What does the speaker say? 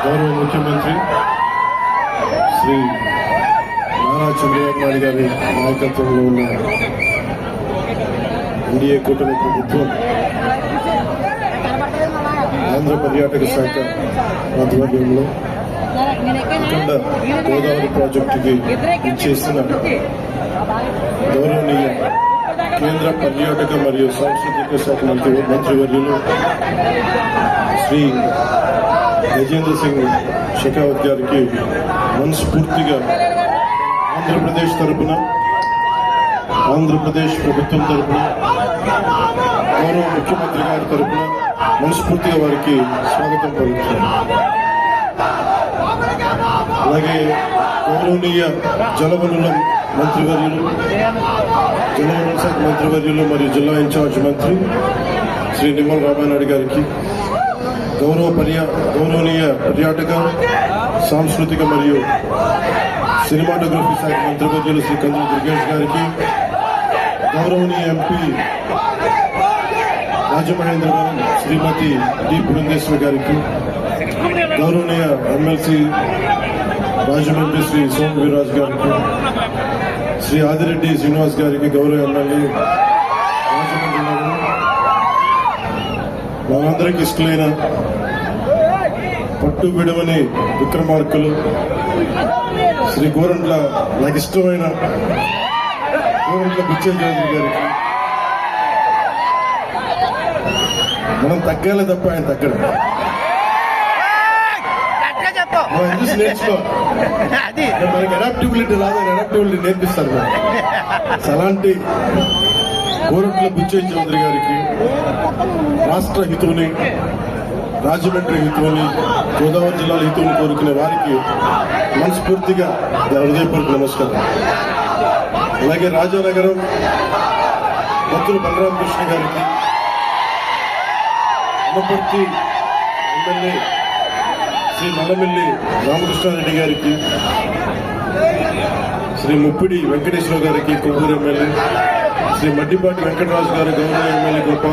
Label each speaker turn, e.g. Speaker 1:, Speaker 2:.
Speaker 1: గౌరవ ముఖ్యమంత్రి శ్రీ నారా చంద్రబాబు నాయుడు గారి నాయకత్వంలో ఉన్న ఎన్డీఏ కూటమి ప్రభుత్వం ఆంధ్ర పర్యాటక శాఖ ఆధ్వర్యంలో అఖండ గోదావరి ప్రాజెక్టుకి ఇచ్చేసిన గౌరవనీయ కేంద్ర పర్యాటక మరియు సాంస్కృతిక శాఖ మంత్రివర్యులు శ్రీ గజేంద్ర సింగ్ షెకావత్ గారికి మనస్ఫూర్తిగా ఆంధ్రప్రదేశ్ తరపున, ఆంధ్రప్రదేశ్ ప్రభుత్వం తరపున, గౌరవ ముఖ్యమంత్రి గారి తరపున మనస్ఫూర్తిగా వారికి స్వాగతం పలుకుతున్నాను. అలాగే గౌరవనీయ జలవనరుల మంత్రివర్యులు, జలవనరుల శాఖ మంత్రివర్యులు మరియు జిల్లా ఇన్ఛార్జ్ మంత్రి శ్రీ నిమ్మల రామానాయుడు గారికి, గౌరవనీయ పర్యాటక, సాంస్కృతిక మరియు సినిమాటోగ్రఫీ శాఖ మంత్రివర్యులు శ్రీ కందుల దుర్గేష్ గారికి, గౌరవనీయ ఎంపీ రాజమహేంద్రవరం శ్రీమతి డి పురంధేశ్వరి గారికి, గౌరవనీయ ఎమ్మెల్సీ రాజమండ్రి శ్రీ సోము వీర్రాజు గారికి, శ్రీ ఆదిరెడ్డి శ్రీనివాస్ గారికి, గౌరవ ఎమ్మెల్యే రాజమండ్రి నగరం, మనందరికి ఇష్టమైన పట్టు విడవని విక్రమార్కులు శ్రీ గోరంట్ల, నాకు ఇష్టమైన గోరంట్ల బుచ్చేంద్రరాజు గారికి, మనం తగ్గాలి తప్ప ఆయన తగ్గడం, మనం చూసి నేర్చుకోవాలి. మనకి అడాప్టిబిలిటీ రాదు, అడాప్టిబిలిటీ నేర్పిస్తారు. అలాంటి గోరంట్ల బుచ్చయ్య చౌదరి గారికి, రాష్ట్ర హితువుని, రాజమండ్రి హితువుని, గోదావరి జిల్లాల హితువుని కోరుకునే వారికి మనస్ఫూర్తిగా హృదయపూర్వక నమస్కారం. అలాగే రాజానగరం భక్తులు బలరామకృష్ణ గారికి, అనపర్తి ఎమ్మెల్యే శ్రీ నల్లమిల్లి రామకృష్ణారెడ్డి గారికి, శ్రీ ముప్పిడి వెంకటేశ్వర గారికి, కొవ్వూరు ఎమ్మెల్యే శ్రీ మడ్డిపాటి వెంకటరాజు గారి, గౌరవ ఎమ్మెల్యే గోపాల్